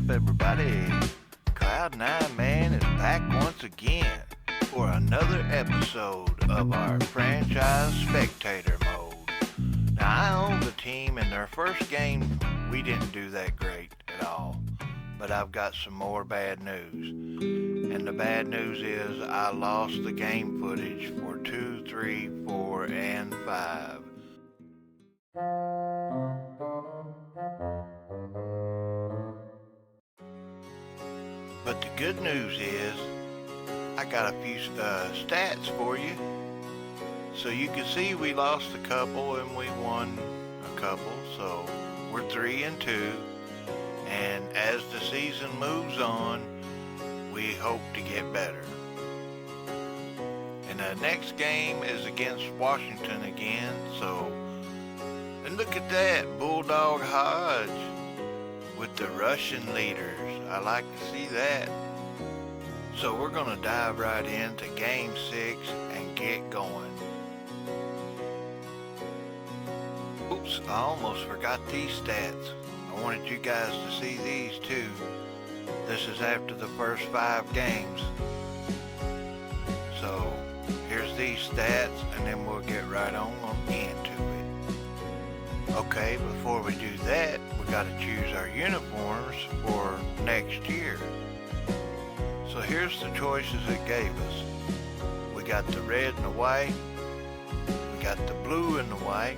up, everybody? Cloud9 Man is back once again for another episode of our franchise spectator mode. Now, I own the team. In their first game, we didn't do that great at all. But I've got some more bad news. And the bad news is I lost the game footage for 2, 3, 4, and 5. But the good news is I got a few stats for you. So you can see we lost a couple and we won a couple. So we're 3-2. And as the season moves on, we hope to get better. And the next game is against Washington again. So, and look at that, Bulldog Hodge with the Russian leaders. I like to see that. So we're going to dive right into Game 6 and get going. Oops, I almost forgot these stats. I wanted you guys to see these too. This is after the first 5 games. So here's these stats and then we'll get right on into it. Okay, before we do that, we got to choose our uniforms for next year. So here's the choices it gave us. We got the red and the white. We got the blue and the white.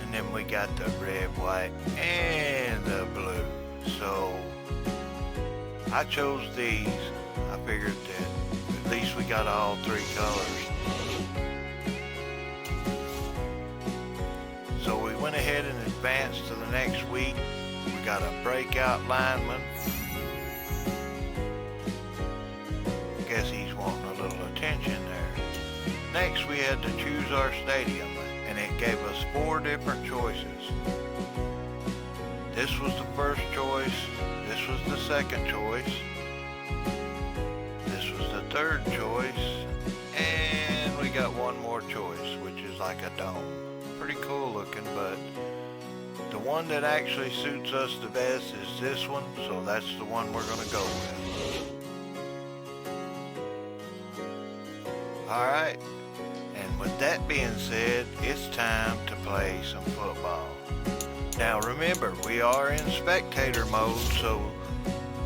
And then we got the red, white, and the blue. So I chose these. I figured that at least we got all 3 colors. So we went ahead and advanced to the next week. We got a breakout lineman. Guess he's wanting a little attention there. Next we had to choose our stadium, and it gave us 4 different choices. This was the first choice, this was the second choice, this was the third choice, and we got one more choice, which is like a dome. Pretty cool looking, but the one that actually suits us the best is this one, so that's the one we're going to go with. Alright, and with that being said, it's time to play some football. Now remember, we are in spectator mode, so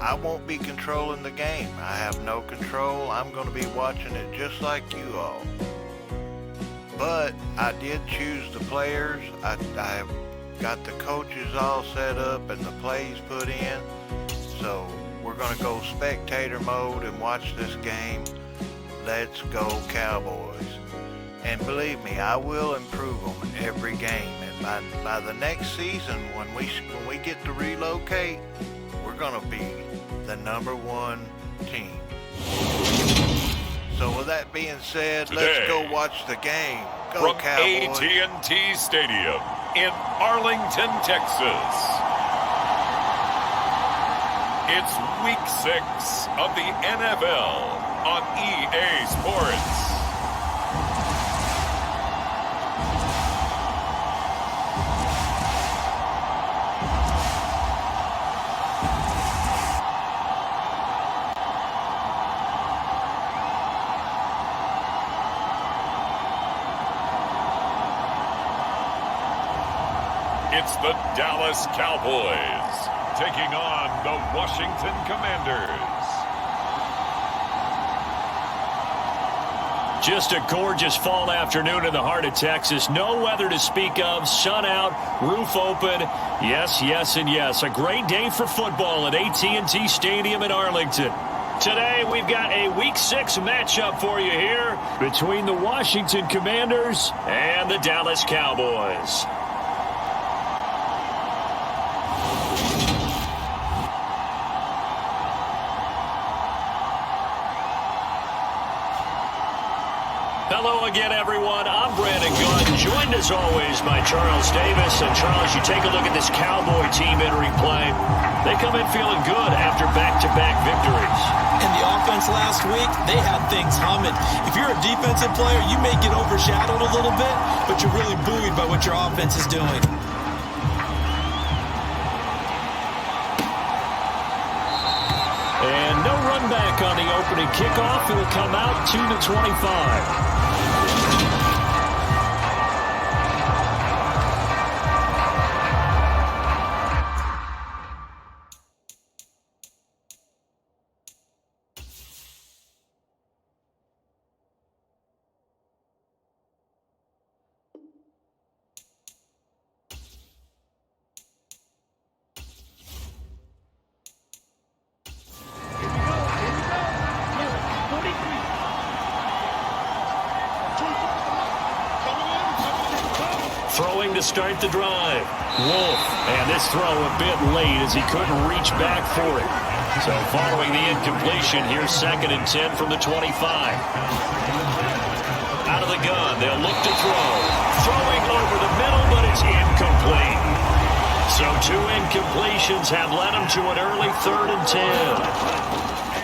I won't be controlling the game. I have no control. I'm going to be watching it just like you all. But I did choose the players. I've got the coaches all set up and the plays put in. So we're going to go spectator mode and watch this game. Let's go Cowboys. And believe me, I will improve them every game. And by the next season, when we get to relocate, we're going to be the #1 team. So with that being said, let's go watch the game. Go from Cowboys. AT&T Stadium in Arlington, Texas. It's Week 6 of the NFL on EA Sports. It's the Dallas Cowboys taking on the Washington Commanders. Just a gorgeous fall afternoon in the heart of Texas. No weather to speak of. Sun out, roof open. Yes, yes, and yes. A great day for football at AT&T Stadium in Arlington. Today, we've got a Week 6 matchup for you here between the Washington Commanders and the Dallas Cowboys. Hello again, everyone. I'm Brandon Gunn, joined as always by Charles Davis. And Charles, you take a look at this Cowboy team entering play. They come in feeling good after back-to-back victories. And the offense last week, they had things humming. If you're a defensive player, you may get overshadowed a little bit, but you're really buoyed by what your offense is doing. back on the opening kickoff. It'll come out to the 25. Throwing to start the drive. Wolf. And this throw a bit late as he couldn't reach back for it. So following the incompletion, here's 2nd and 10 from the 25. Out of the gun, they'll look to throw. Throwing over the middle, but it's incomplete. So 2 incompletions have led him to an early 3rd and 10.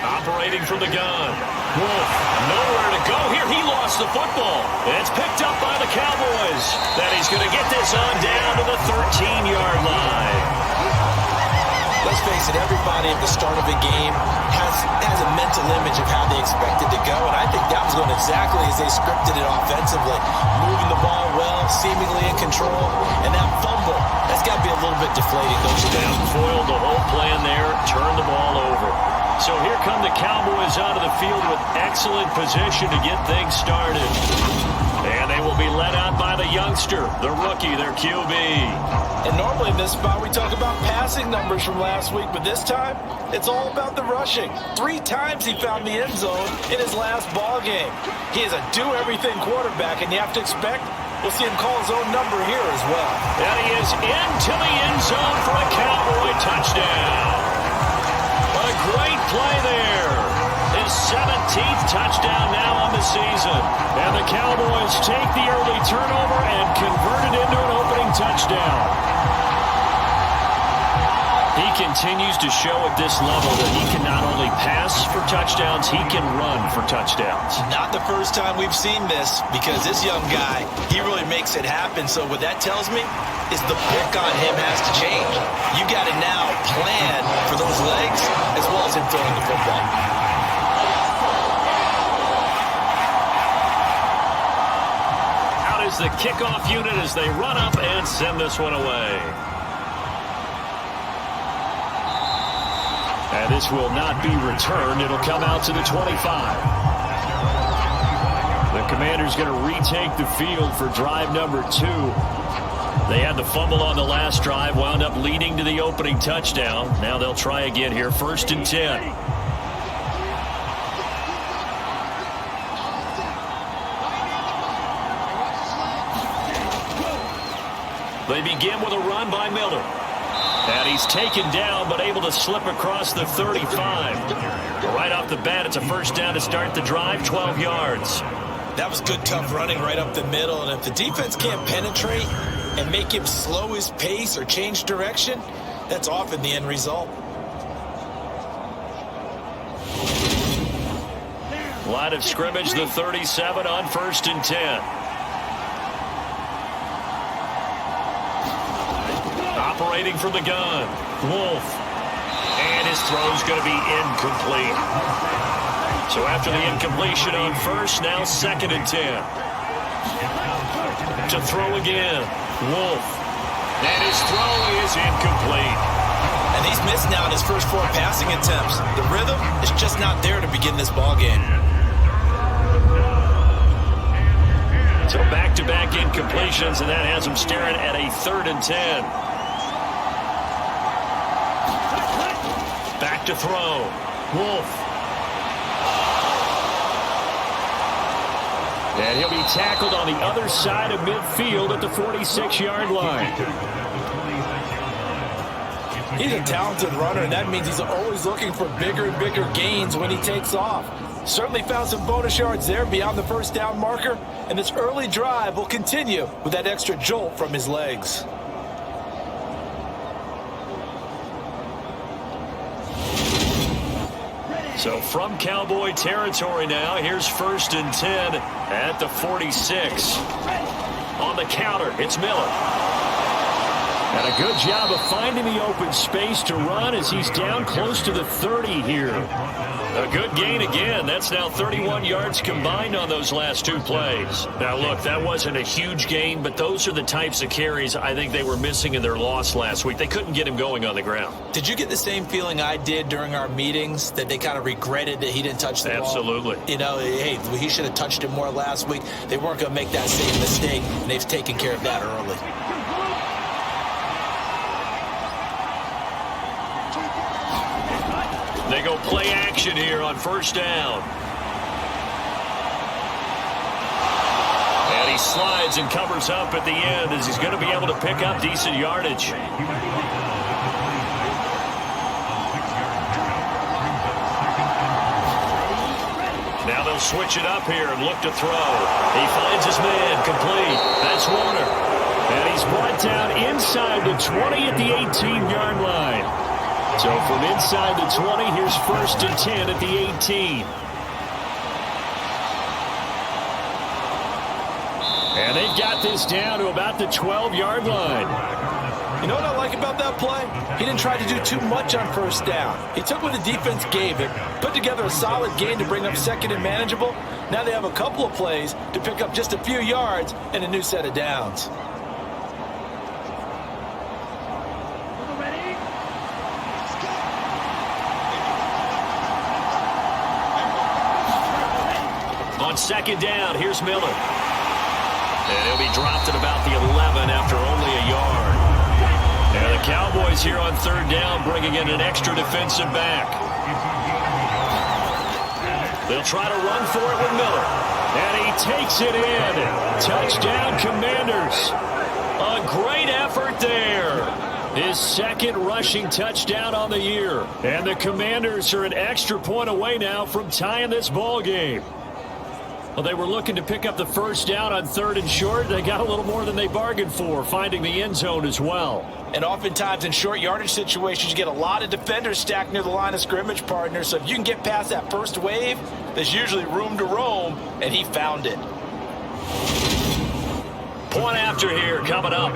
Operating from the gun. Wolf, nowhere to go here. He lost the football. It's picked up by the Cowboys. Then he's going to get this on down to the 13-yard line. Let's face it, everybody at the start of a game has a mental image of how they expect it to go, and I think that was going exactly as they scripted it offensively. Moving the ball well, seemingly in control, and that fumble, that's got to be a little bit deflating, don't you think? Foiled the whole plan there, turned the ball over. So here come the Cowboys onto the field with excellent position to get things started. And they will be led out by the youngster, the rookie, their QB. And normally in this spot we talk about passing numbers from last week, but this time it's all about the rushing. 3 times he found the end zone in his last ball game. He is a do-everything quarterback, and you have to expect we'll see him call his own number here as well. And he is into the end zone for a Cowboy touchdown. A great play there. His 17th touchdown now on the season. And the Cowboys take the early turnover and convert it into an opening touchdown. He continues to show at this level that he can not only pass for touchdowns, he can run for touchdowns. Not the first time we've seen this, because this young guy, he really makes it happen. So what that tells me is the pick on him has to change. You got to now plan for those legs as well as him throwing the football. Out is the kickoff unit as they run up and send this one away. And this will not be returned. It'll come out to the 25. The Commander's going to retake the field for drive number 2. They had the fumble on the last drive, wound up leading to the opening touchdown. Now they'll try again here, 1st and 10. They begin with a run by Miller. And he's taken down, but able to slip across the 35. Right off the bat, it's a first down to start the drive, 12 yards. That was good, tough running right up the middle. And if the defense can't penetrate and make him slow his pace or change direction, that's often the end result. Line of scrimmage, the 37 on 1st and 10. Operating from the gun, Wolf. And his throw's going to be incomplete. So after the incompletion on 1st, now 2nd and 10. To throw again, Wolf. And his throw is incomplete. And he's missed now in his first 4 passing attempts. The rhythm is just not there to begin this ball game. So back-to-back incompletions, and that has him staring at a 3rd and 10. Back to throw. Wolf. And he'll be tackled on the other side of midfield at the 46-yard line. He's a talented runner, and that means he's always looking for bigger and bigger gains when he takes off. Certainly found some bonus yards there beyond the first down marker, and this early drive will continue with that extra jolt from his legs. So from Cowboy territory now, here's 1st and 10 at the 46. On the counter, it's Miller. And a good job of finding the open space to run as he's down close to the 30 here. A good gain again. That's now 31 yards combined on those last two plays. Now, look, that wasn't a huge gain, but those are the types of carries I think they were missing in their loss last week. They couldn't get him going on the ground. Did you get the same feeling I did during our meetings, that they kind of regretted that he didn't touch the ball? Absolutely. You know, hey, he should have touched it more last week. They weren't going to make that same mistake, and they've taken care of that early. They go play action here on first down. And he slides and covers up at the end as he's going to be able to pick up decent yardage. Now they'll switch it up here and look to throw. He finds his man, complete. That's Warner. And he's brought down inside the 20 at the 18-yard line. So from inside the 20, here's first and 10 at the 18. And they've got this down to about the 12-yard line. You know what I like about that play? He didn't try to do too much on first down. He took what the defense gave him, put together a solid gain to bring up second and manageable. Now they have a couple of plays to pick up just a few yards and a new set of downs. On second down, here's Miller. And he'll be dropped at about the 11 after only a yard. And the Cowboys here on third down bringing in an extra defensive back. They'll try to run for it with Miller. And he takes it in. Touchdown, Commanders. A great effort there. His second rushing touchdown on the year. And the Commanders are an extra point away now from tying this ball game. Well, they were looking to pick up the first down on third and short. They got a little more than they bargained for, finding the end zone as well. And oftentimes in short yardage situations, you get a lot of defenders stacked near the line of scrimmage, partner. So if you can get past that first wave, there's usually room to roam, and he found it. Point after here coming up.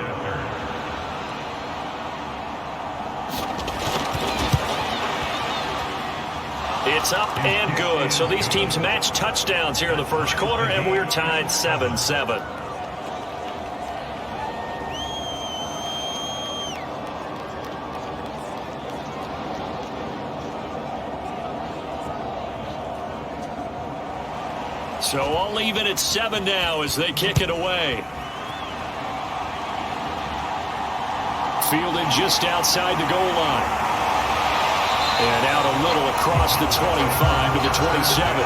It's up and good. So these teams match touchdowns here in the first quarter, and we're tied 7-7. So all even at 7 now as they kick it away. Fielded just outside the goal line. And out a little across the 25 to the 27.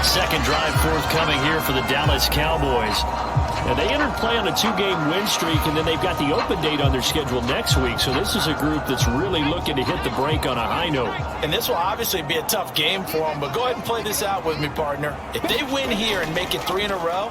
Second drive forthcoming here for the Dallas Cowboys. And they entered play on a 2-game win streak, and then they've got the open date on their schedule next week. So this is a group that's really looking to hit the break on a high note. And this will obviously be a tough game for them, but go ahead and play this out with me, partner. If they win here and make it 3 in a row,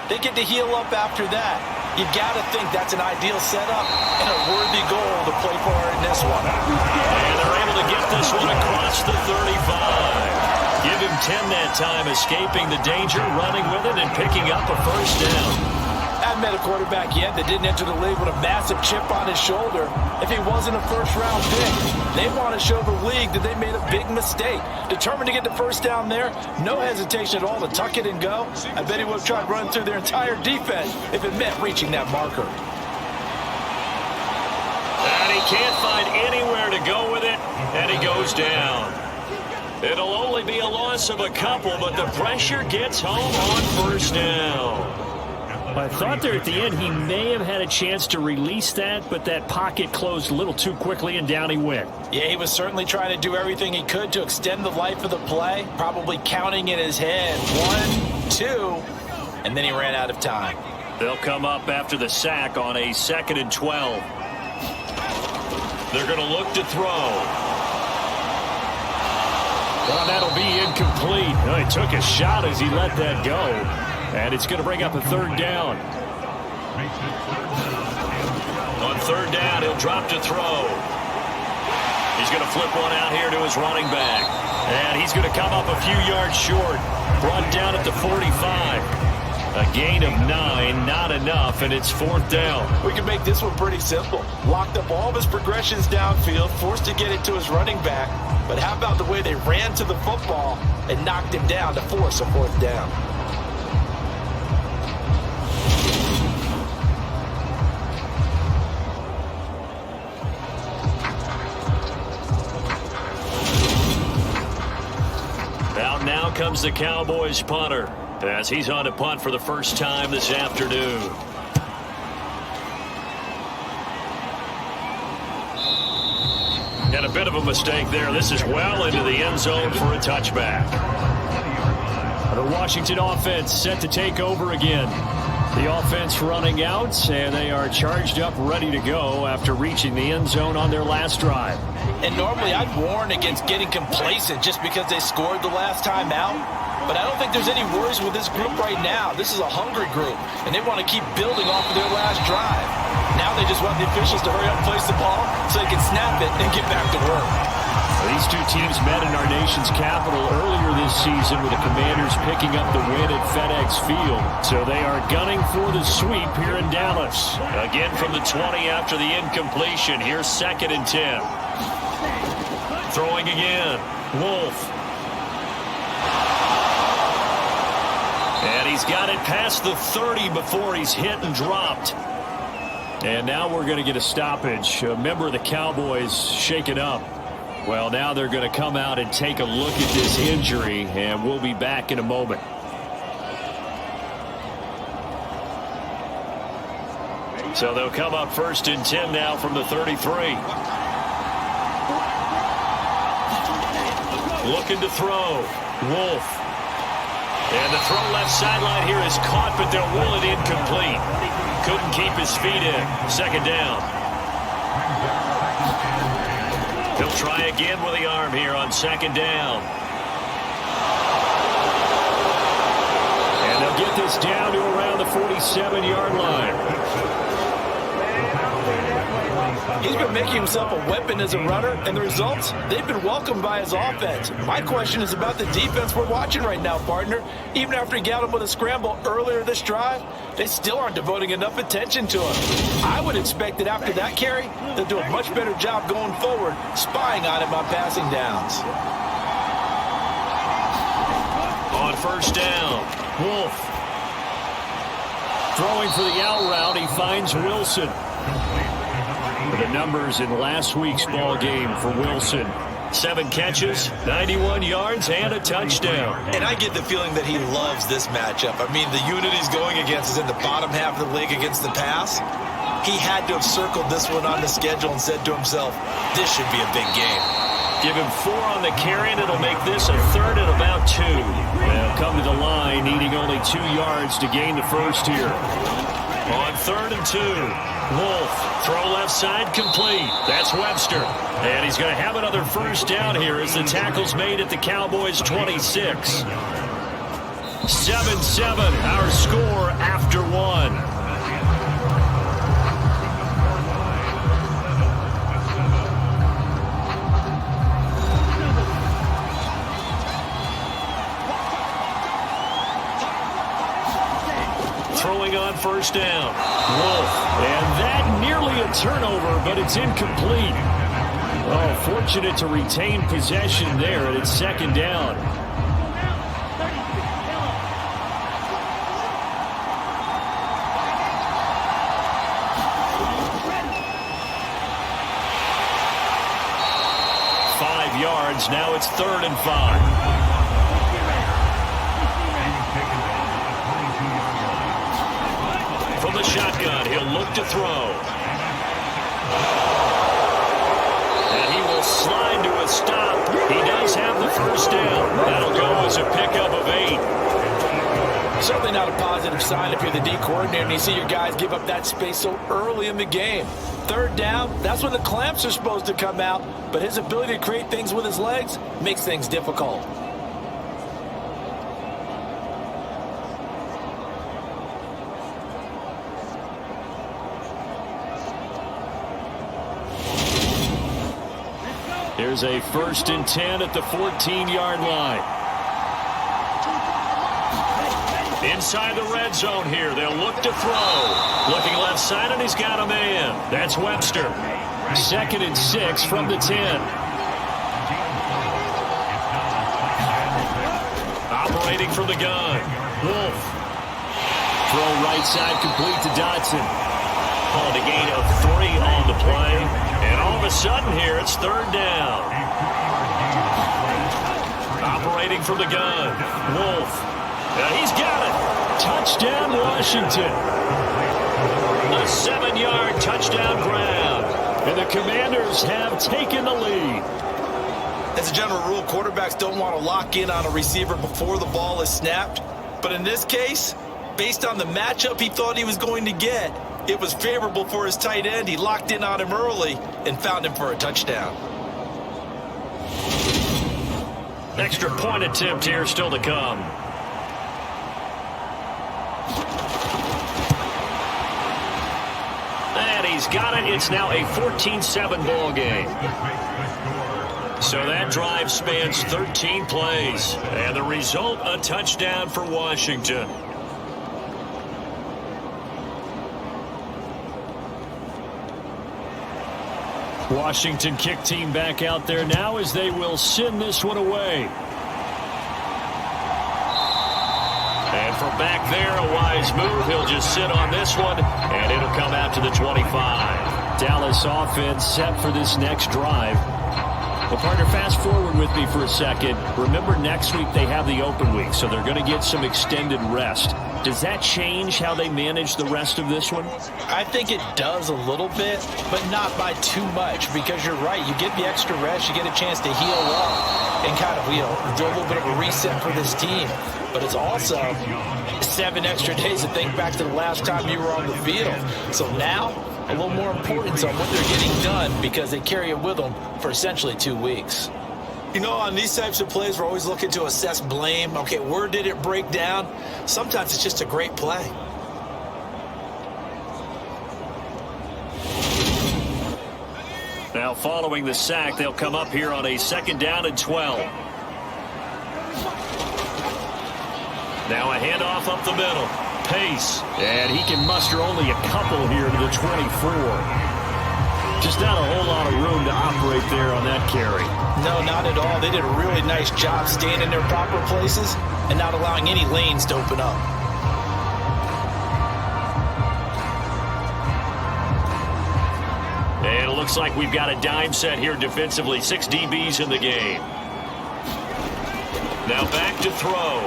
they get to heal up after that. You got to think that's an ideal setup and a worthy goal to play for in this one. And they're able to get this one across the 35. Give him 10 that time, escaping the danger, running with it, and picking up a first down. I haven't met a quarterback yet that didn't enter the league with a massive chip on his shoulder. If he wasn't a first-round pick, they want to show the league that they made a big mistake. Determined to get the first down there, no hesitation at all to tuck it and go. I bet he would have tried running through their entire defense if it meant reaching that marker. And he can't find anywhere to go with it, and he goes down. It'll only be a loss of a couple, but the pressure gets home on first down. I thought there at the end he may have had a chance to release that, but that pocket closed a little too quickly, and down he went. Yeah, he was certainly trying to do everything he could to extend the life of the play, probably counting in his head 1, 2, and then he ran out of time. They'll come up after the sack on a 2nd and 12. They're going to look to throw. Well, that'll be incomplete. Well, he took a shot as he let that go. And it's going to bring up a third down. On third down, he'll drop to throw. He's going to flip one out here to his running back. And he's going to come up a few yards short. Brought down at the 45. A gain of 9, not enough, and it's 4th down. We can make this one pretty simple. Locked up all of his progressions downfield, forced to get it to his running back. But how about the way they ran to the football and knocked him down to force a 4th down? Out now comes the Cowboys punter, as he's on to punt for the first time this afternoon. And a bit of a mistake there. This is well into the end zone for a touchback. The Washington offense set to take over again. The offense running out, and they are charged up, ready to go after reaching the end zone on their last drive. And normally I'd warn against getting complacent just because they scored the last time out. But I don't think there's any worries with this group right now. This is a hungry group, and they want to keep building off of their last drive. Now they just want the officials to hurry up and place the ball so they can snap it and get back to work. These two teams met in our nation's capital earlier this season with the Commanders picking up the win at FedEx Field. So they are gunning for the sweep here in Dallas. Again from the 20 after the incompletion. Here's 2nd and 10. Throwing again. Wolf. And he's got it past the 30 before he's hit and dropped. And now we're going to get a stoppage. A member of the Cowboys shaken up. Well, now they're going to come out and take a look at this injury, and we'll be back in a moment. So they'll come up 1st and 10 now from the 33. Looking to throw. Wolf. And the throw left sideline here is caught, but they'll rule it incomplete. Couldn't keep his feet in. 2nd down. He'll try again with the arm here on 2nd down. And they'll get this down to around the 47-yard line. He's been making himself a weapon as a runner, and the results, they've been welcomed by his offense. My question is about the defense we're watching right now, partner. Even after he got him with a scramble earlier this drive, they still aren't devoting enough attention to him. I would expect that after that carry, they'll do a much better job going forward, spying on him on passing downs. On 1st down, Wolf. Throwing for the out route, he finds Wilson. The numbers in last week's ball game for Wilson. 7 catches, 91 yards, and a touchdown. And I get the feeling that he loves this matchup. I mean, the unit he's going against is in the bottom half of the league against the pass. He had to have circled this one on the schedule and said to himself, this should be a big game. Give him 4 on the carry, and it'll make this a 3rd and about 2. They'll come to the line, needing only 2 yards to gain the first here. On 3rd and 2. Wolf, throw left side, complete. That's Webster. And he's going to have another first down here as the tackle's made at the Cowboys' 26. 7-7, our score after 1. Throwing on 1st down. Wolf. And that nearly a turnover, but it's incomplete. Oh, fortunate to retain possession there, and it's 2nd down. Five yards. Now it's 3rd and 5. From the shotgun, he'll look to throw. And he will slide to a stop. He does have the first down. That'll go as a pickup of 8. Certainly not a positive sign if you're the D coordinator and you see your guys give up that space so early in the game. 3rd down, that's when the clamps are supposed to come out, but his ability to create things with his legs makes things difficult. Here's a 1st and 10 at the 14-yard line. inside the red zone here. They'll look to throw. Looking left side, and he's got a man. That's Webster. 2nd and 6 from the 10. Operating from the gun. Wolf. Throw right side complete to Dotson. Called a gain of 3 on the play. And all of a sudden here, it's 3rd down. Operating from the gun. Wolf. He's got it. Touchdown, Washington. A 7-yard touchdown grab. And the Commanders have taken the lead. As a general rule, quarterbacks don't want to lock in on a receiver before the ball is snapped. But in this case, based on the matchup he thought he was going to get, it was favorable for his tight end. He locked in on him early and found him for a touchdown. Extra point attempt here still to come. And he's got it. It's now a 14-7 ball game. So that drive spans 13 plays. And the result, a touchdown for Washington. Washington kick team back out there now as they will send this one away. And from back there, a wise move. He'll just sit on this one, and it'll come out to the 25. Dallas offense set for this next drive. Well, partner, fast forward with me for a second. Remember, next week they have the open week, so they're going to get some extended rest. Does that change how they manage the rest of this one? I think it does a little bit, but not by too much, because you're right. You get the extra rest, you get a chance to heal up and kind of, do a little bit of a reset for this team. But it's also 7 extra days to think back to the last time you were on the field. So now, a little more importance on what they're getting done because they carry it with them for essentially 2 weeks. On these types of plays, we're always looking to assess blame. Okay, where did it break down? Sometimes it's just a great play. Now, following the sack, they'll come up here on a 2nd down and 12. Now a handoff up the middle. Pace. And he can muster only a couple here to the 24. Just not a whole lot of room to operate there on that carry. No, not at all. They did a really nice job staying in their proper places and not allowing any lanes to open up. And it looks like we've got a dime set here defensively. 6 DBs in the game. Now back to throw.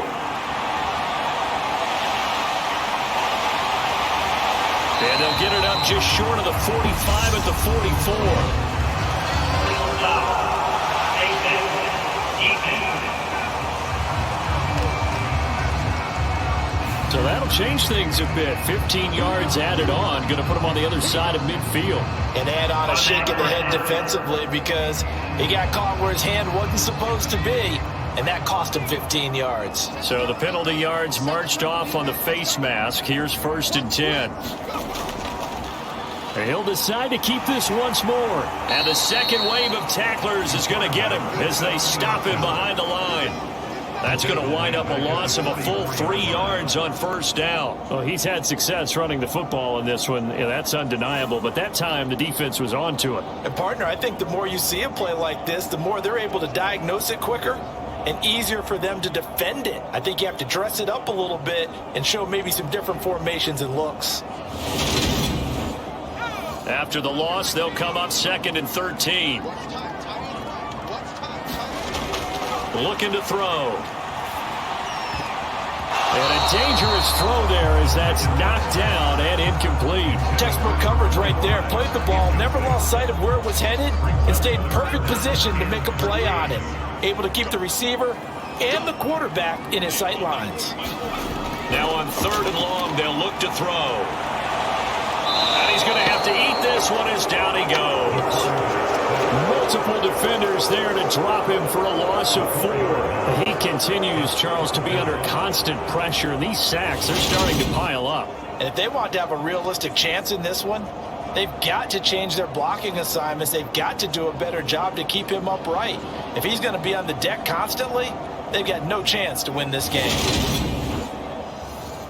And they'll get it up just short of the 45 at the 44. So that'll change things a bit. 15 yards added on. Going to put him on the other side of midfield. And add on a shake of the head defensively because he got caught where his hand wasn't supposed to be. And that cost him 15 yards. So the penalty yards marched off on the face mask. Here's 1st and 10. And he'll decide to keep this once more. And the second wave of tacklers is going to get him as they stop him behind the line. That's going to wind up a loss of a full 3 yards on 1st down. Well, he's had success running the football in this one. Yeah, that's undeniable. But that time, the defense was on to it. And, partner, I think the more you see a play like this, the more they're able to diagnose it quicker and easier for them to defend it. I think you have to dress it up a little bit and show maybe some different formations and looks. After the loss, they'll come up 2nd and 13. Looking to throw. And a dangerous throw there as that's knocked down and incomplete. Textbook coverage right there. Played the ball, never lost sight of where it was headed, and stayed in perfect position to make a play on it. Able to keep the receiver and the quarterback in his sight lines. Now on 3rd and long, they'll look to throw. And he's going to have to eat this one as down he goes. Multiple defenders there to drop him for a loss of 4. He continues, Charles, to be under constant pressure. These sacks are starting to pile up. And if they want to have a realistic chance in this one, they've got to change their blocking assignments. They've got to do a better job to keep him upright. If he's going to be on the deck constantly, they've got no chance to win this game.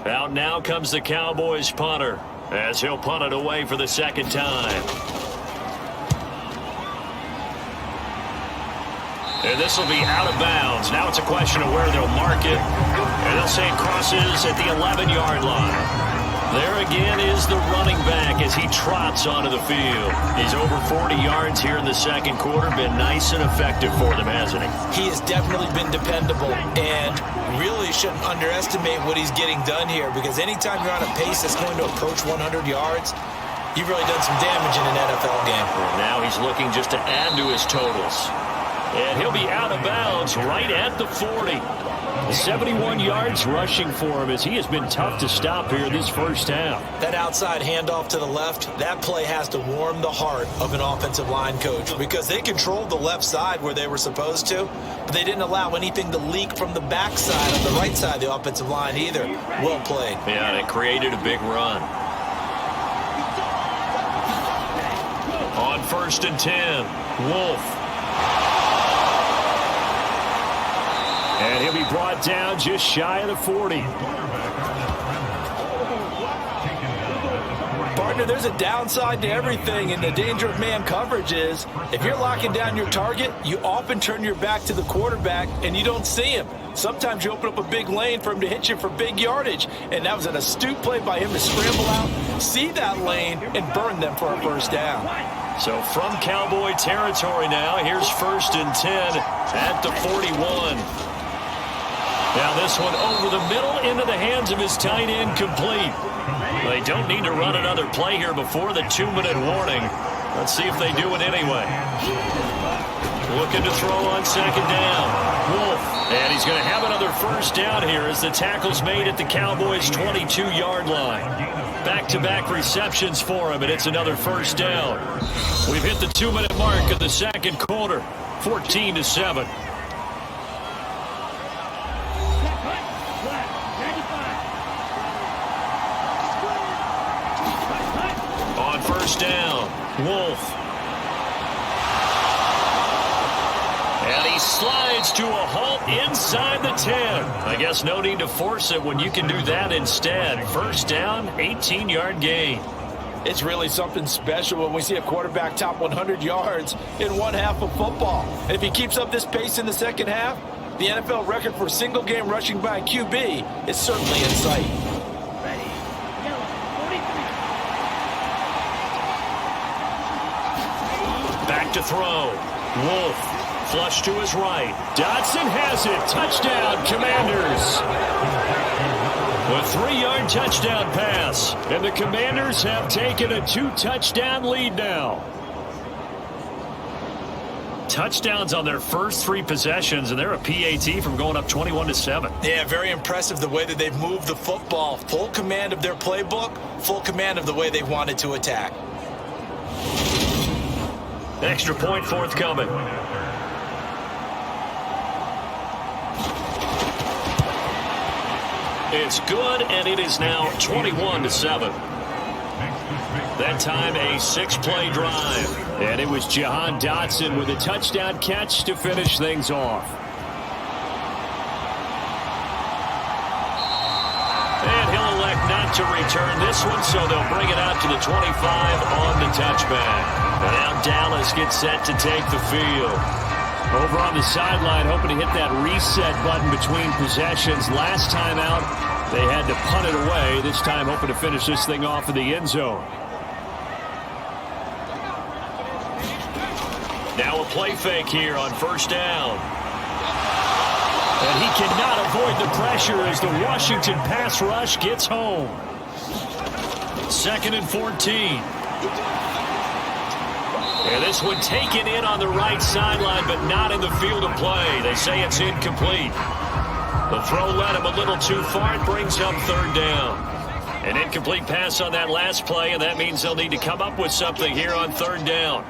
Out now comes the Cowboys punter as he'll punt it away for the second time. And this will be out of bounds. Now it's a question of where they'll mark it. And they'll say it crosses at the 11-yard line. There again is the running back as he trots onto the field. He's over 40 yards here in the second quarter. Been nice and effective for them, hasn't he? He has definitely been dependable, and really shouldn't underestimate what he's getting done here, because anytime you're on a pace that's going to approach 100 yards, you've really done some damage in an NFL game. And now he's looking just to add to his totals. And he'll be out of bounds right at the 40. 71 yards rushing for him as he has been tough to stop here this first half. That outside handoff to the left, that play has to warm the heart of an offensive line coach, because they controlled the left side where they were supposed to, but they didn't allow anything to leak from the backside on the right side of the offensive line either. Well played. Yeah, and it created a big run. On 1st and 10, Wolf. And he'll be brought down just shy of the 40. Partner, there's a downside to everything, and the danger of man coverage is if you're locking down your target, you often turn your back to the quarterback and you don't see him. Sometimes you open up a big lane for him to hit you for big yardage, and that was an astute play by him to scramble out, see that lane, and burn them for a first down. So from Cowboy territory now, here's 1st and 10 at the 41. Now this one over the middle into the hands of his tight end, complete. They don't need to run another play here before the 2-minute warning. Let's see if they do it anyway. Looking to throw on 2nd down. Wolf. And he's going to have another first down here as the tackle's made at the Cowboys' 22-yard line. Back-to-back receptions for him, and it's another first down. We've hit the 2-minute mark of the second quarter, 14-7. On 1st down, Wolf. And he slides to a halt inside the 10. I guess no need to force it when you can do that instead. First down, 18-yard gain. It's really something special when we see a quarterback top 100 yards in one half of football. And if he keeps up this pace in the second half, the NFL record for single-game rushing by a QB is certainly in sight. Back to throw. Wolf. Flush to his right. Dotson has it. Touchdown, Commanders. A 3-yard touchdown pass. And the Commanders have taken a 2-touchdown lead now. Touchdowns on their first 3 possessions, and they're a PAT from going up 21-7. Yeah, very impressive the way that they've moved the football. Full command of their playbook, full command of the way they wanted to attack. Extra point forthcoming. It's good, and it is now 21-7. That time a 6-play drive. And it was Jahan Dotson with a touchdown catch to finish things off. And he'll elect not to return this one, so they'll bring it out to the 25 on the touchback. And now Dallas gets set to take the field. Over on the sideline, hoping to hit that reset button between possessions. Last time out, they had to punt it away. This time, hoping to finish this thing off in the end zone. Now a play fake here on 1st down. And he cannot avoid the pressure as the Washington pass rush gets home. 2nd and 14. And this one taken in on the right sideline, but not in the field of play. They say it's incomplete. The throw led him a little too far. It brings up 3rd down. An incomplete pass on that last play, and that means they'll need to come up with something here on 3rd down.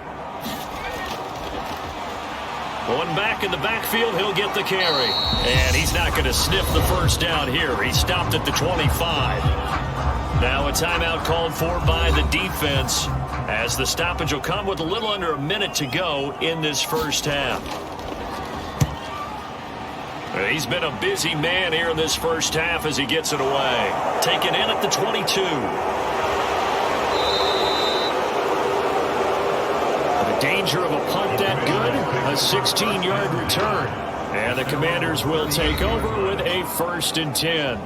One back in the backfield, he'll get the carry. And he's not going to sniff the first down here. He stopped at the 25. Now a timeout called for by the defense, as the stoppage will come with a little under a minute to go in this first half. He's been a busy man here in this first half as he gets it away. Taken in at the 22. The danger of a punt that good, a 16-yard return. And the Commanders will take over with a 1st and 10.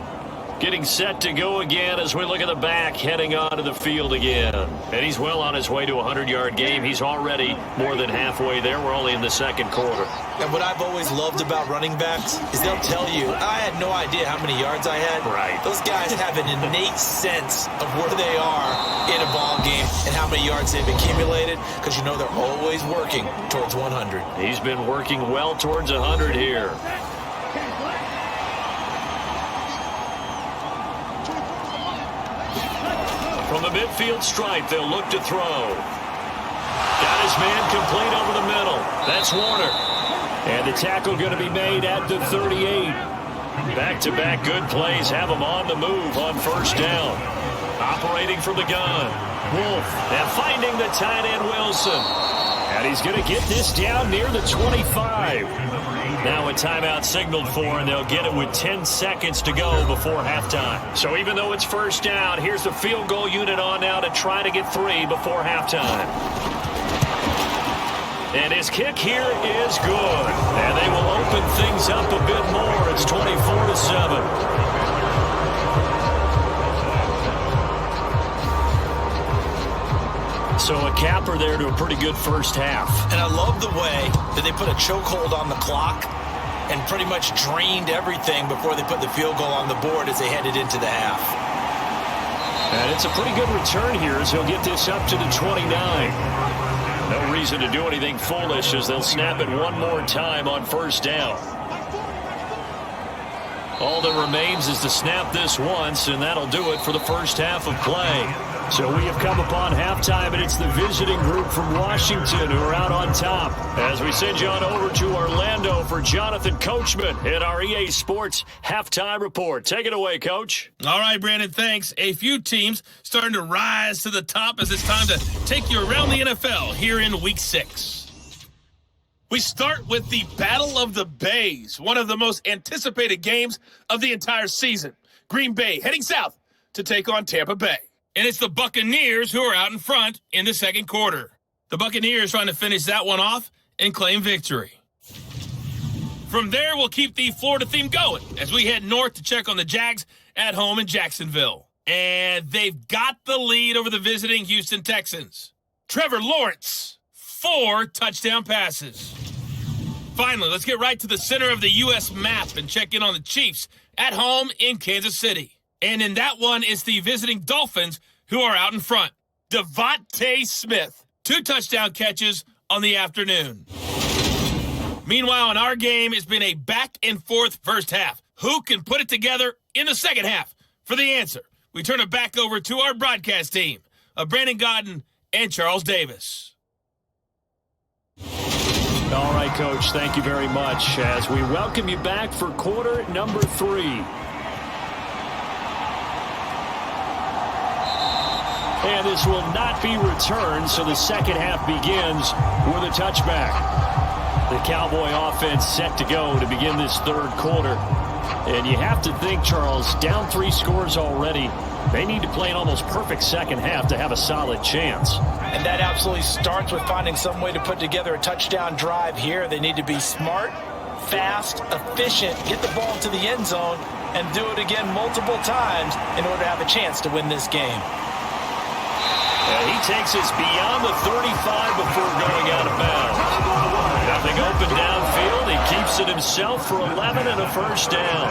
Getting set to go again as we look at the back, heading onto the field again. And he's well on his way to a 100-yard game. He's already more than halfway there. We're only in the second quarter. And what I've always loved about running backs is they'll tell you, I had no idea how many yards I had. Right. Those guys have an innate sense of where they are in a ball game and how many yards they've accumulated, because you know they're always working towards 100. He's been working well towards 100 here. From the midfield stripe, they'll look to throw. Got his man complete over the middle. That's Warner. And the tackle going to be made at the 38. Back-to-back good plays have him on the move on 1st down. Operating from the gun. Wolf. And finding the tight end Wilson. And he's going to get this down near the 25. Now a timeout signaled for, and they'll get it with 10 seconds to go before halftime. So even though it's 1st down, here's the field goal unit on now to try to get 3 before halftime. And his kick here is good. And they will open things up a bit more. It's 24-7. So a capper there to a pretty good first half. And I love the way that they put a chokehold on the clock and pretty much drained everything before they put the field goal on the board as they headed into the half. And it's a pretty good return here as he'll get this up to the 29. No reason to do anything foolish as they'll snap it one more time on 1st down. All that remains is to snap this once, and that'll do it for the first half of play. So we have come upon halftime, and it's the visiting group from Washington who are out on top. As we send you on over to Orlando for Jonathan Coachman in our EA Sports Halftime Report. Take it away, Coach. All right, Brandon, thanks. A few teams starting to rise to the top as it's time to take you around the NFL here in Week 6. We start with the Battle of the Bays, one of the most anticipated games of the entire season. Green Bay heading south to take on Tampa Bay. And it's the Buccaneers who are out in front in the second quarter. The Buccaneers trying to finish that one off and claim victory. From there, we'll keep the Florida theme going as we head north to check on the Jags at home in Jacksonville. And they've got the lead over the visiting Houston Texans. Trevor Lawrence, 4 touchdown passes. Finally, let's get right to the center of the U.S. map and check in on the Chiefs at home in Kansas City. And in that one, it's the visiting Dolphins who are out in front. DeVonta Smith, 2 touchdown catches on the afternoon. Meanwhile, in our game, it's been a back-and-forth first half. Who can put it together in the second half? For the answer, we turn it back over to our broadcast team of Brandon Godden and Charles Davis. All right, Coach, thank you very much as we welcome you back for quarter number 3. And this will not be returned, so the second half begins with a touchback. The Cowboy offense set to go to begin this third quarter. And you have to think, Charles, down 3 scores already. They need to play an almost perfect second half to have a solid chance. And that absolutely starts with finding some way to put together a touchdown drive here. They need to be smart, fast, efficient, get the ball to the end zone, and do it again multiple times in order to have a chance to win this game. He takes us beyond the 35 before going out of bounds. Nothing open downfield. He keeps it himself for 11 and a first down.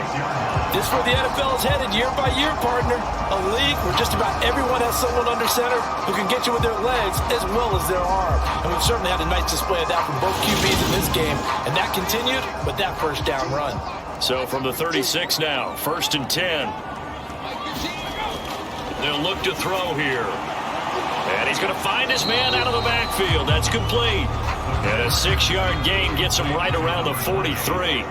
This is where the NFL is headed year by year, partner. A league where just about everyone has someone under center who can get you with their legs as well as their arm. And we've certainly had a nice display of that from both QBs in this game. And that continued with that first down run. So from the 36 now, 1st and 10. They'll look to throw here. And he's going to find his man out of the backfield. That's complete. And a 6-yard gain gets him right around the 43. A 6-yard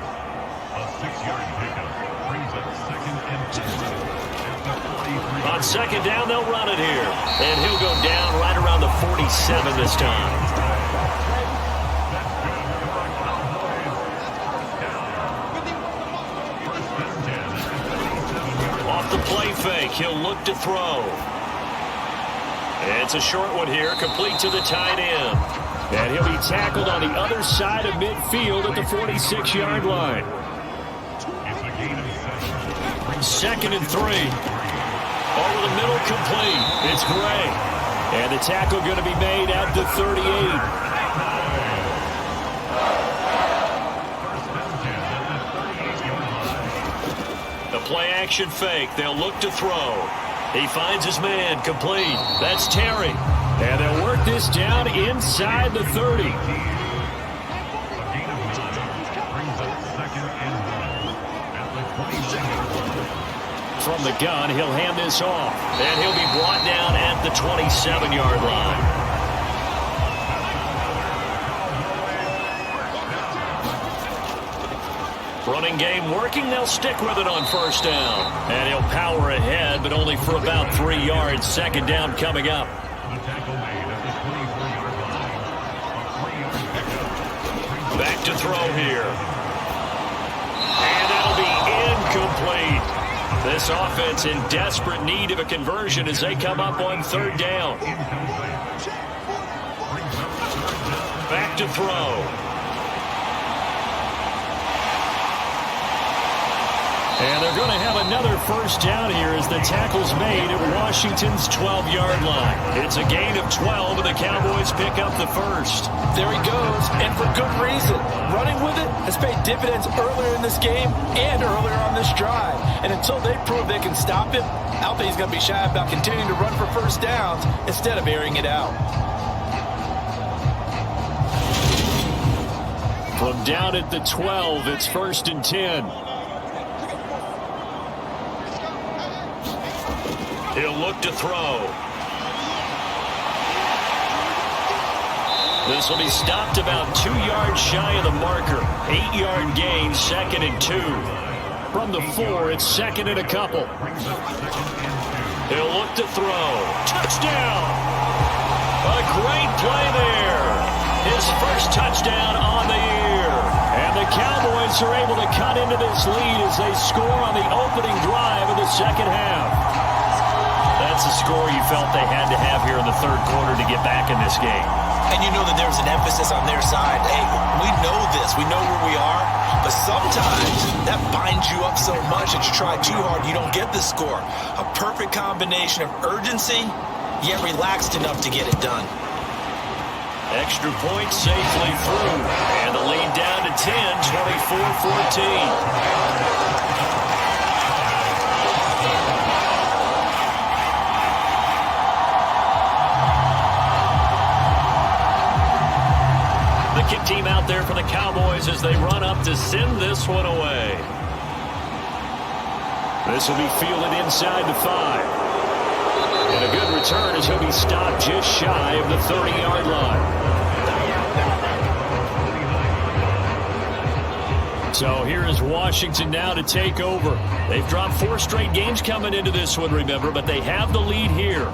pickup brings up 2nd and 10. On second down, they'll run it here. And he'll go down right around the 47 this time. play fake. He'll look to throw. It's a short one here, complete to the tight end. And he'll be tackled on the other side of midfield at the 46-yard line. Second and 3. Over the middle, complete. It's Gray. And the tackle going to be made at the 38. The play-action fake. They'll look to throw. He finds his man, complete. That's Terry. And they'll work this down inside the 30. From the gun, he'll hand this off. And he'll be brought down at the 27-yard line. Running game working. They'll stick with it on first down. And he'll power ahead, but only for about 3 yards. Second down coming up. Back to throw here. And that'll be incomplete. This offense in desperate need of a conversion as they come up on third down. Back to throw. And they're going to have another first down here as the tackle's made at Washington's 12-yard line. It's a gain of 12, and the Cowboys pick up the first. There he goes, and for good reason. Running with it has paid dividends earlier in this game and earlier on this drive. And until they prove they can stop him, I don't think he's going to be shy about continuing to run for first downs instead of airing it out. From down at the 12, it's 1st and 10. He'll look to throw. This will be stopped about 2 yards shy of the marker. 8-yard gain, 2nd and 2. From the 4, it's 2nd and a couple. He'll look to throw. Touchdown! A great play there. His first touchdown on the year. And the Cowboys are able to cut into this lead as they score on the opening drive of the second half. That's a score you felt they had to have here in the third quarter to get back in this game. And you know that there's an emphasis on their side. Hey, we know this. We know where we are. But sometimes that binds you up so much that you try too hard, you don't get the score. A perfect combination of urgency, yet relaxed enough to get it done. Extra point safely through. And the lead down to 10, 24-14. Kick team out there for the Cowboys as they run up to send this one away. This will be fielded inside the 5. And a good return as he'll be stopped just shy of the 30-yard line. So here is Washington now to take over. They've dropped 4 straight games coming into this one, remember, but they have the lead here.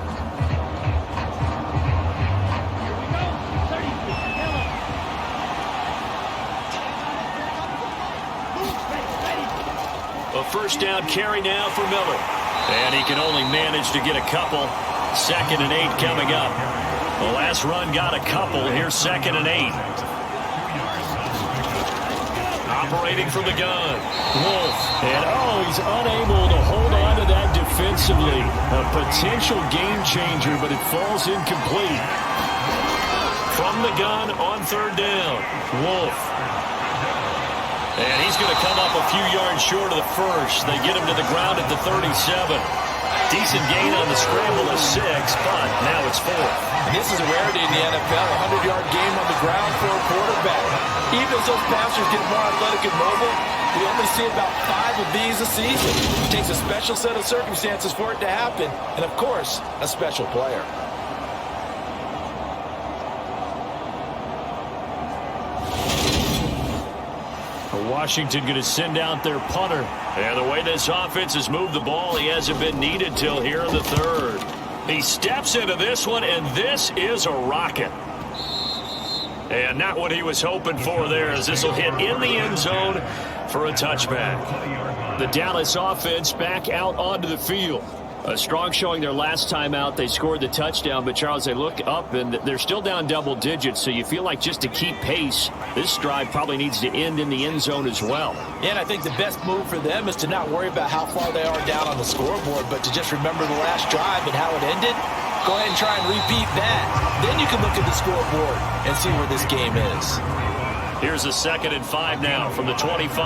First down carry now for Miller. And he can only manage to get a couple. 2nd and 8 coming up. The last run got a couple. Here's 2nd and 8. Operating from the gun. Wolf. And he's unable to hold on to that defensively. A potential game changer, but it falls incomplete. From the gun on third down. Wolf. And he's going to come up a few yards short of the first. They get him to the ground at the 37. Decent gain on the scramble of 6, but now it's 4. And this is a rarity in the NFL, a 100-yard game on the ground for a quarterback. Even as those passers get more athletic and mobile, we only see about 5 of these a season. It takes a special set of circumstances for it to happen, and of course, a special player. Washington going to send out their punter. And the way this offense has moved the ball, he hasn't been needed till here in the third. He steps into this one, and this is a rocket. And not what he was hoping for there, as this will hit in the end zone for a touchback. The Dallas offense back out onto the field. A strong showing their last time out. They scored the touchdown, but Charles, they look up and they're still down double digits, so you feel like just to keep pace, this drive probably needs to end in the end zone as well. Yeah, and I think the best move for them is to not worry about how far they are down on the scoreboard, but to just remember the last drive and how it ended. Go ahead and try and repeat that. Then you can look at the scoreboard and see where this game is. Here's a 2nd and 5 now from the 25.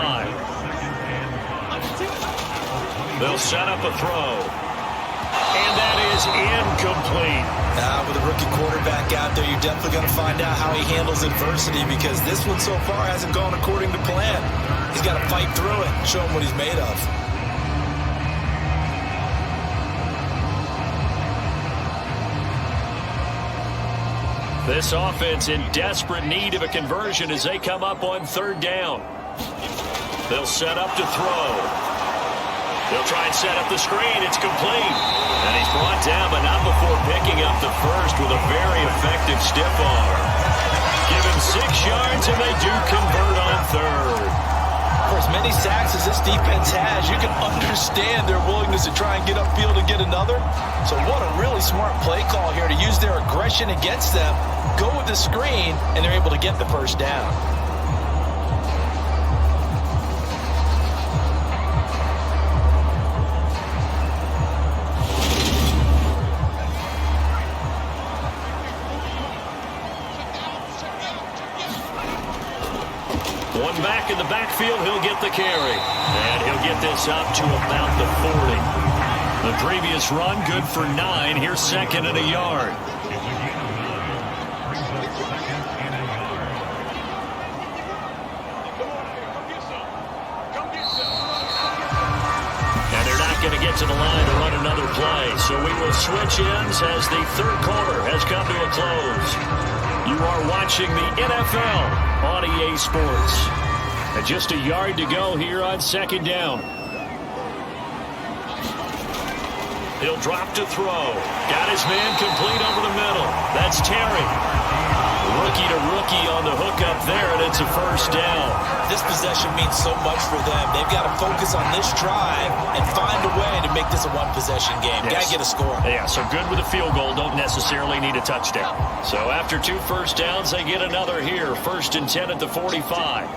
They'll set up a throw. And that is incomplete. With a rookie quarterback out there, you're definitely going to find out how he handles adversity, because this one so far hasn't gone according to plan. He's got to fight through it and show him what he's made of. This offense in desperate need of a conversion as they come up on 3rd down. They'll set up to throw. They'll try and set up the screen. It's complete. And he's brought down, but not before picking up the first with a very effective stiff arm. Give him 6 yards, and they do convert on 3rd. For as many sacks as this defense has, you can understand their willingness to try and get upfield and get another. So what a really smart play call here to use their aggression against them, go with the screen, and they're able to get the first down. One back in the backfield, he'll get the carry. And he'll get this up to about the 40. The previous run, good for 9. Here's 2nd and a yard. And they're not going to get to the line to run another play. So we will switch ends as the 3rd quarter has come to a close. You are watching the NFL on EA Sports. And just a yard to go here on 2nd down. He'll drop to throw. Got his man complete over the middle. That's Terry. Rookie to rookie on the hookup there, and it's a first down. This possession means so much for them. They've got to focus on this drive and find a way to make this a one-possession game. Yes. Got to get a score. Yeah, so good with a field goal. Don't necessarily need a touchdown. So after 2 first downs, they get another here. 1st and 10 at the 45.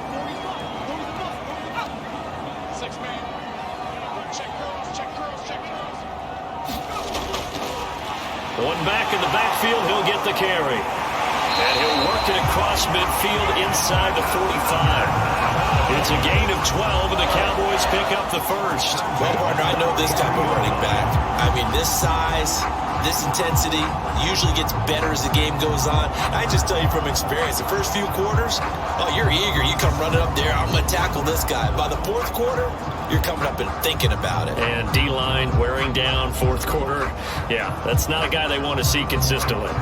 One back in the backfield, he'll get the carry. And he'll work it across midfield inside the 45. It's a gain of 12, and the Cowboys pick up the first. Well, partner, I know this type of running back. I mean, this size, this intensity usually gets better as the game goes on. I just tell you from experience, the first few quarters, oh, you're eager. You come running up there, I'm going to tackle this guy. By the 4th quarter, you're coming up and thinking about it. And D-line wearing down 4th quarter. Yeah, that's not a guy they want to see consistently.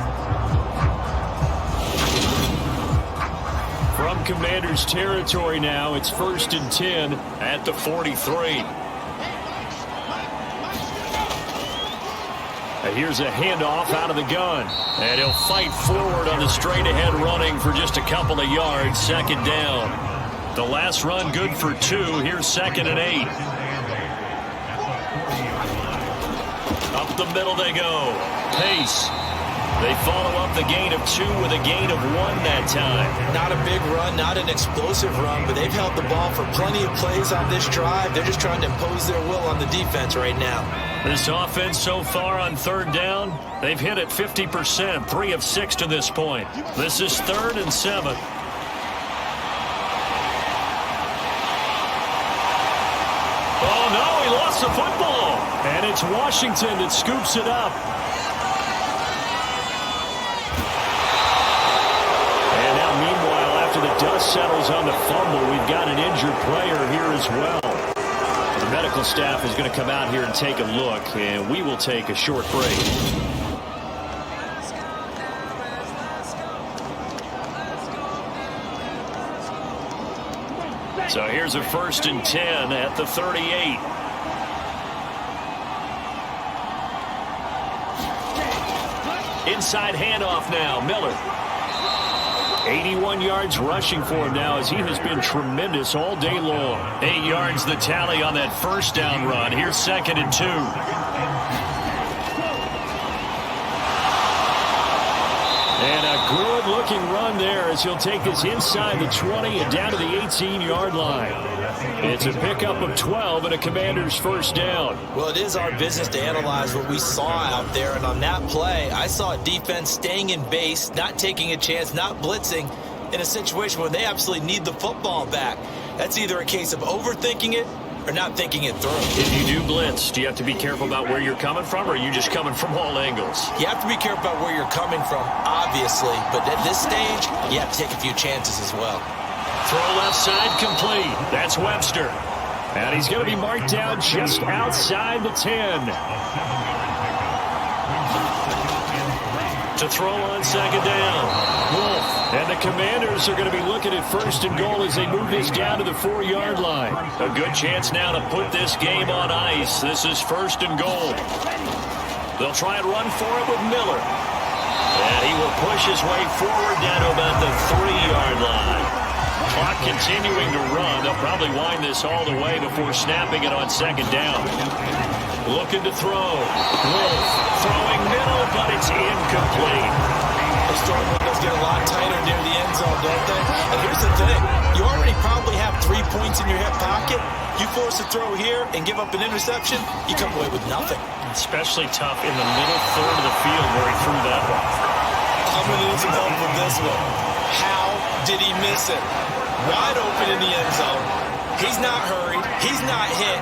From Commanders territory now, it's 1st and 10 at the 43. And here's a handoff out of the gun. And he'll fight forward on the straight-ahead running for just a couple of yards. 2nd down. The last run good for 2. Here's 2nd and 8. Up the middle they go. Pace. They follow up the gain of 2 with a gain of 1 that time. Not a big run, not an explosive run, but they've held the ball for plenty of plays on this drive. They're just trying to impose their will on the defense right now. This offense so far on 3rd down, they've hit it 50%, 3 of 6 to this point. This is 3rd and 7. Oh, no, he lost the football. And it's Washington that scoops it up. And now, meanwhile, after the dust settles on the fumble, we've got an injured player here as well. The medical staff is going to come out here and take a look, and we will take a short break. So here's a 1st and 10 at the 38. Inside handoff now, Miller. 81 yards rushing for him now as he has been tremendous all day long. 8 yards the tally on that first down run. Here's 2nd and 2. And a good-looking run there as he'll take this inside the 20 and down to the 18-yard line. It's a pickup of 12 and a Commander's first down. Well, it is our business to analyze what we saw out there, and on that play, I saw a defense staying in base, not taking a chance, not blitzing in a situation where they absolutely need the football back. That's either a case of overthinking it or not thinking it through. If you do blitz, do you have to be careful about where you're coming from, or are you just coming from all angles? You have to be careful about where you're coming from, obviously, but at this stage, you have to take a few chances as well. Throw left side complete. That's Webster. And he's going to be marked down just outside the 10. To throw on 2nd down. Wolf. And the Commanders are going to be looking at 1st and goal as they move this down to the 4-yard line. A good chance now to put this game on ice. This is 1st and goal. They'll try and run for it with Miller. And he will push his way forward down to about the 3-yard line. Clock continuing to run. They'll probably wind this all the way before snapping it on 2nd down. Looking to throw. Wolf throwing middle, but it's incomplete. Those throwing windows get a lot tighter near the end zone, don't they? And here's the thing. You already probably have 3 points in your hip pocket. You force a throw here and give up an interception, you come away with nothing. Especially tough in the middle third of the field where he threw that one. I'm going to need some help with this one. How did he miss it? Wide open in the end zone. He's not hurried. He's not hit.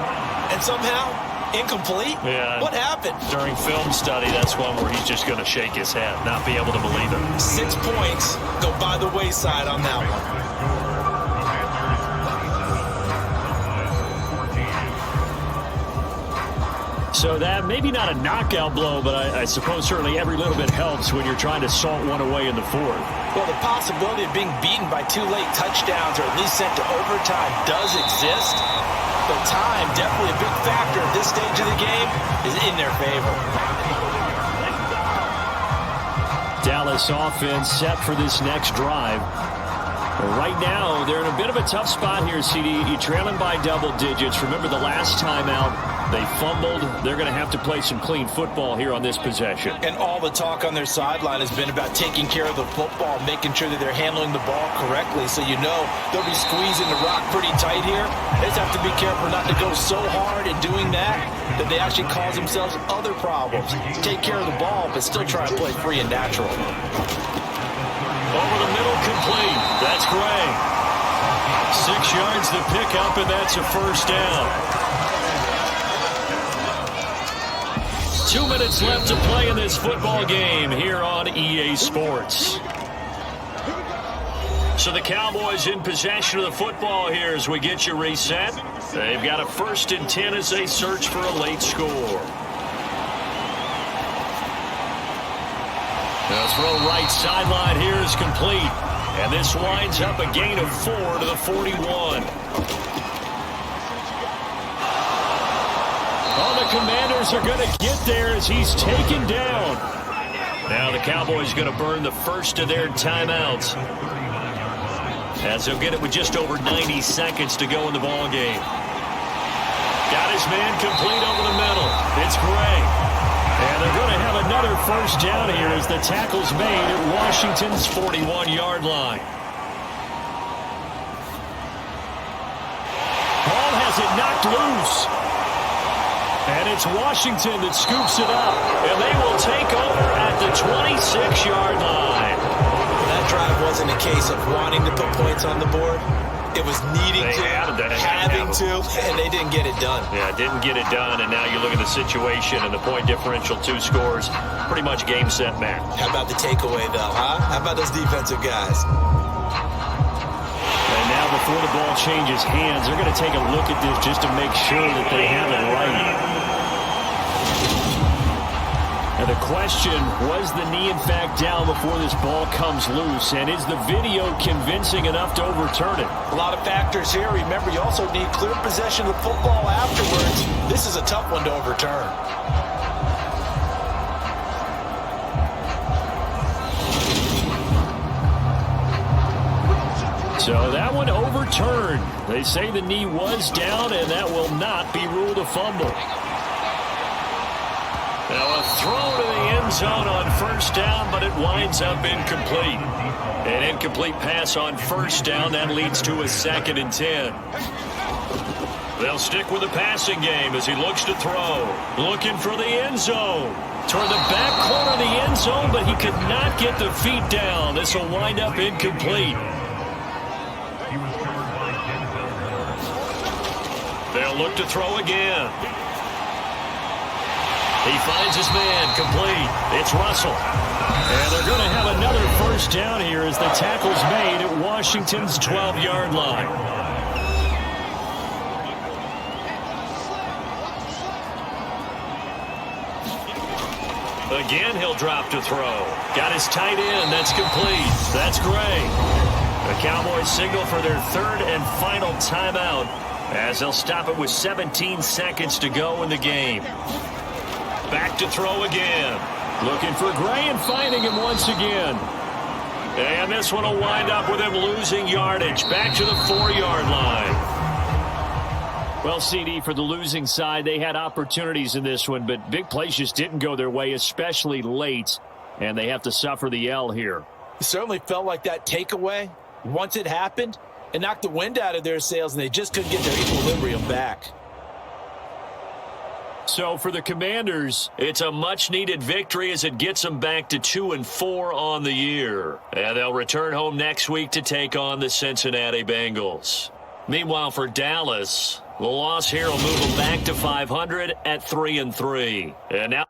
And somehow, incomplete? Yeah. What happened? During film study, that's one where he's just going to shake his head, not be able to believe it. 6 points go by the wayside on that one. So that, maybe not a knockout blow, but I suppose certainly every little bit helps when you're trying to salt one away in the 4th. Well, the possibility of being beaten by 2 late touchdowns or at least sent to overtime does exist. But time, definitely a big factor at this stage of the game, is in their favor. Dallas offense set for this next drive. Right now, they're in a bit of a tough spot here, CD. You're trailing by double digits. Remember the last time out, they fumbled. They're going to have to play some clean football here on this possession. And all the talk on their sideline has been about taking care of the football, making sure that they're handling the ball correctly. So you know they'll be squeezing the rock pretty tight here. They just have to be careful not to go so hard in doing that they actually cause themselves other problems. Take care of the ball, but still try to play free and natural. Over the middle, complete. That's Gray. 6 yards to pick up, and that's a first down. 2 minutes left to play in this football game here on EA Sports. So the Cowboys in possession of the football here as we get you reset. They've got a 1st and 10 as they search for a late score. The throw right sideline here is complete. And this winds up a gain of 4 to the 41. Oh, the Commanders are going to get there as he's taken down. Now the Cowboys going to burn the first of their timeouts, as they'll get it with just over 90 seconds to go in the ball game. Got his man complete over the middle. It's Gray. And they're going to have another first down here as the tackle's made at Washington's 41-yard line. Ball has it knocked loose. And it's Washington that scoops it up. And they will take over at the 26-yard line. That drive wasn't a case of wanting to put points on the board. It was needing to, having to, and they didn't get it done. Yeah, didn't get it done, and now you look at the situation and the point differential, 2 scores, pretty much game, set, match. How about the takeaway, though, huh? How about those defensive guys? And now before the ball changes hands, they're going to take a look at this just to make sure that they have it right. And the question, was the knee in fact down before this ball comes loose? And is the video convincing enough to overturn it? A lot of factors here. Remember, you also need clear possession of the football afterwards. This is a tough one to overturn. So that one overturned. They say the knee was down, and that will not be ruled a fumble. Now a throw to the end zone on first down, but it winds up incomplete. An incomplete pass on first down, that leads to a 2nd and 10. They'll stick with the passing game as he looks to throw. Looking for the end zone. Toward the back corner of the end zone, but he could not get the feet down. This will wind up incomplete. They'll look to throw again. He finds his man, complete. It's Russell. And they're going to have another first down here as the tackle's made at Washington's 12-yard line. Again, he'll drop to throw. Got his tight end. That's complete. That's great. The Cowboys signal for their 3rd and final timeout as they'll stop it with 17 seconds to go in the game. Back to throw again. Looking for Gray and finding him once again. And this one will wind up with him losing yardage. Back to the 4-yard line. Well, CD, for the losing side, they had opportunities in this one, but big plays just didn't go their way, especially late, and they have to suffer the L here. It certainly felt like that takeaway, once it happened, it knocked the wind out of their sails, and they just couldn't get their equilibrium back. So for the Commanders, it's a much-needed victory as it gets them back to 2-4 on the year. And they'll return home next week to take on the Cincinnati Bengals. Meanwhile, for Dallas, the loss here will move them back to 500 at 3-3. And now